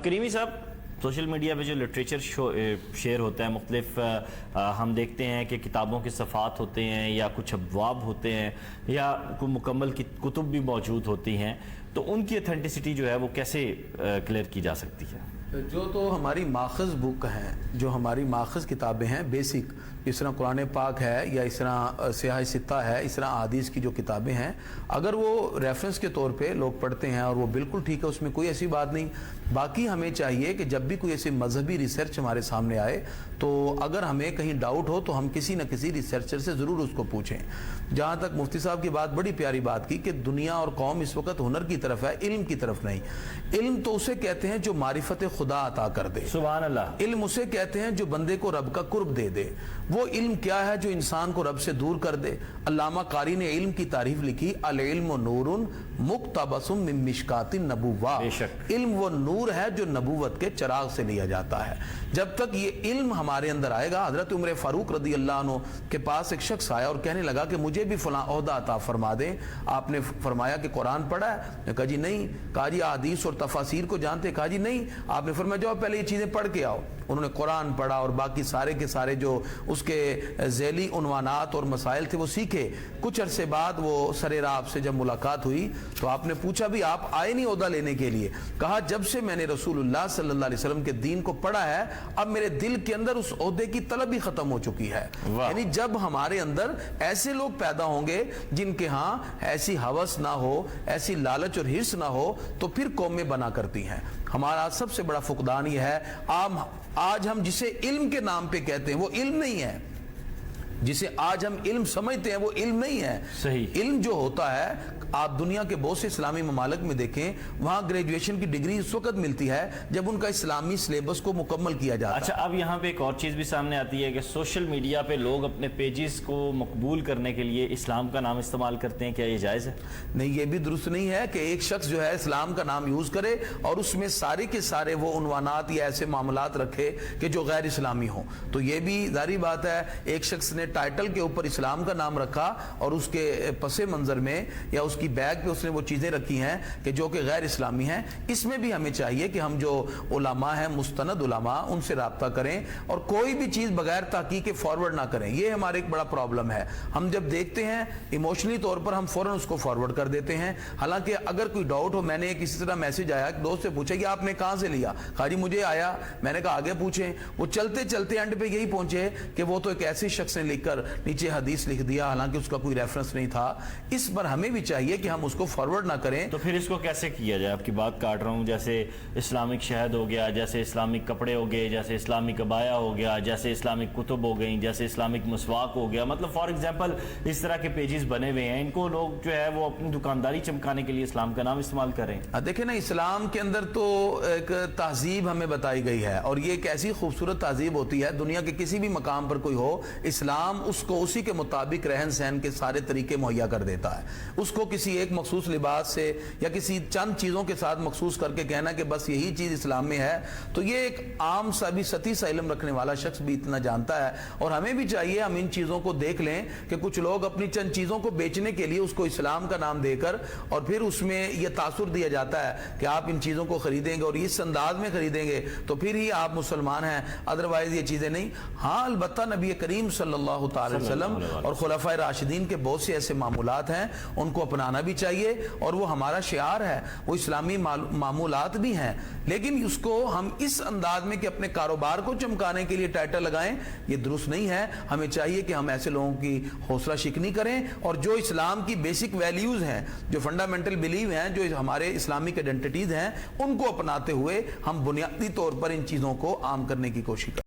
Creamy साहब, social media पे जो लिटरेचर शेयर होता है मुख्तलिफ हम देखते हैं कि किताबों के सफ़ात होते हैं या कुछ अबवाब होते हैं या कोई मुकम्मल कुतुब भी मौजूद होती हैं, तो उनकी ऑथेंटिसिटी जो है वो कैसे क्लियर की जा सकती है? जो तो हमारी माखज़ बुक हैं, जो हमारी माखज़ किताबें हैं बेसिक, इस तरह कुरान पाक है या इस तरह सियाह सित्ता है, इस तरह हदीस की जो किताबें हैं, अगर वो रेफरेंस के तौर पे लोग पढ़ते हैं और वो बिल्कुल ठीक है, उसमें कोई ऐसी बात नहीं। बाकी हमें चाहिए कि जब भी कोई ऐसी मजहबी रिसर्च हमारे सामने आए तो अगर हमें कहीं डाउट हो तो हम किसी न किसी रिसर्चर से ज़रूर उसको पूछें। जहाँ तक मुफ्ती साहब की बात, बड़ी प्यारी बात की कि दुनिया और कौम इस वक्त हुनर की तरफ है, इल्म की तरफ नहीं। इल्म तो उसे कहते हैं जो मारिफत खुदा अता कर दे, सुभान अल्लाह। इल्म उसे कहते हैं जो बंदे को रब का कुर्ब दे दे। वो इल्म क्या है? जो इंसान को रब से दूर कर दे। अल्लामा कारी ने इल्म की तारीफ लिखी, अल इल्म नूरुन मुक्तबसुम मिन मिशकातिन नबुव्वा। इल्म वो नूर है जो नबूवत के चिराग से लिया जाता है। जब तक ये इल्म हमारे अंदर आएगा, हजरत उमर फारूक रदी अल्लाह अन्हु के पास एक शख्स आया और कहने लगा कि मुझे भी फलां ओहदा अता फरमा दें। आपने फरमाया कि कुरान पढ़ा है? कहा जी नहीं। कहा जी हदीस और तफासीर को जानते? कहा जी नहीं। आपने फरमाया जाओ पहले ये चीज़ें पढ़ के आओ। उन्होंने कुरान पढ़ा और बाकी सारे के सारे जो उसके ज़ैली उन्वानात और मसाइल थे वो सीखे। कुछ अरसे बाद वो सरेरा आपसे जब मुलाकात हुई तो आपने पूछा भी आप आए नहीं ओहदा लेने के लिए? कहा जब से मैंने रसूलुल्लाह सल्लल्लाहु अलैहि वसल्लम के दीन को पढ़ा है, अब मेरे दिल के अंदर उस ओहदे की तलब ही खत्म हो चुकी है। यानी जब हमारे अंदर ऐसे लोग पैदा होंगे जिनके यहाँ ऐसी हवस ना हो, ऐसी लालच और हिर्स ना हो, तो फिर कौमें बना करती हैं। हमारा सबसे बड़ा फुकदान ये है, आज हम जिसे इल्म के नाम पे कहते हैं वो इल्म नहीं है। जिसे आज हम इल्म समझते हैं वो इल्म नहीं है। सही। इल्म जो होता है, आप दुनिया के बहुत से इस्लामी ममालिक में देखें, वहां ग्रेजुएशन की डिग्री उस वक्त मिलती है जब उनका इस्लामी सिलेबस को मुकम्मल किया जाता है। अच्छा, अब यहाँ पे एक और चीज़ भी सामने आती है कि सोशल मीडिया पे लोग अपने पेजेस को मकबूल करने के लिए इस्लाम का नाम इस्तेमाल करते हैं। क्या ये जायज़ है? नहीं, ये भी दुरुस्त नहीं है कि एक शख्स जो है इस्लाम का नाम यूज करे और उसमें सारे के सारे वो उन्वानात या ऐसे मामलात रखे कि जो गैर इस्लामी हो। तो ये भी जारी बात है, एक शख्स ने टाइटल के ऊपर इस्लाम का नाम रखा और उसके पसे मंजर में या उसकी बैग पे उसने वो चीजें रखी हैं कि जो कि गैर इस्लामी हैं। इसमें भी हमें चाहिए कि हम जो उलमा हैं, मुस्तनद उलमा, उनसे राब्ता करें और कोई भी चीज बगैर तहकीक के फॉरवर्ड ना करें। ये हमारे एक बड़ा प्रॉब्लम है। हम जब देखते हैं इमोशनली तौर पर हम फौरन उसको फॉरवर्ड कर देते हैं। हालांकि अगर कोई डाउट हो, मैंने एक इसी तरह मैसेज आया, दोस्त से पूछा कि आपने कहां से लिया? कहा जी मुझे आया। मैंने कहा आगे पूछें। वो चलते चलते एंड पे यही पहुंचे कि वो तो एक ऐसे शख्स ने लिखकर नीचे हदीस लिख दिया, हालांकि उसका कोई रेफरेंस नहीं था। इस पर हमें भी चाहिए कि हम उसको फॉरवर्ड ना करें। तो फिर इसको कैसे किया जाए? आपकी बात काट रहा हूँ, जैसे इस्लामिक शहद हो गया, जैसे इस्लामिक कपड़े हो गए, जैसे इस्लामिक अबाया हो गया, जैसे इस्लामिक कुतुब हो गई, जैसे इस्लामिक मसवाक हो गया। मतलब फॉर एग्जांपल इस तरह के पेजेस बने हुए हैं, इनको लोग जो है वो अपनी दुकानदारी चमकाने के लिए इस्लाम का नाम इस्तेमाल करें। देखें ना, इस्लाम के अंदर तो एक तहजीब हमें बताई गई है और ये एक ऐसी खूबसूरत तहजीब होती है, दुनिया के किसी भी मकाम पर कोई हो, इस्लाम उसको उसी के मुताबिक रहन सहन के सारे तरीके मुहैया कर देता है। उसको किसी एक मखसूस लिबास से या किसी चंद चीज़ों के साथ मखसूस करके कहना कि बस यही चीज़ इस्लाम में है, तो ये एक आम सा भी सती सा इल्म रखने वाला शख्स भी इतना जानता है। और हमें भी चाहिए हम इन चीज़ों को देख लें कि कुछ लोग अपनी चंद चीज़ों को बेचने के लिए उसको इस्लाम का नाम देकर और फिर उसमें यह तासुर दिया जाता है कि आप इन चीज़ों को खरीदेंगे और इस अंदाज में खरीदेंगे तो फिर ही आप मुसलमान हैं, अदरवाइज ये चीज़ें नहीं। हाँ, अलबत्ता नबी करीम सल्लल्लाहु अलैहि वसल्लम और खुलफाए राशिदीन के बहुत से ऐसे मामूलात हैं, उनको अपनाना भी चाहिए और वो हमारा शियार है, वो इस्लामी मामूलात भी हैं। लेकिन उसको हम इस अंदाज में कि अपने कारोबार को चमकाने के लिए टाइटल लगाएं, ये दुरुस्त नहीं है। हमें चाहिए कि हम ऐसे लोगों की हौसला शिकनी करें और जो इस्लाम की बेसिक वैल्यूज हैं, जो फंडामेंटल बिलीव हैं, जो हमारे इस्लामिक आइडेंटिटीज हैं, उनको अपनाते हुए हम बुनियादी तौर पर इन चीज़ों को आम करने की कोशिश करें।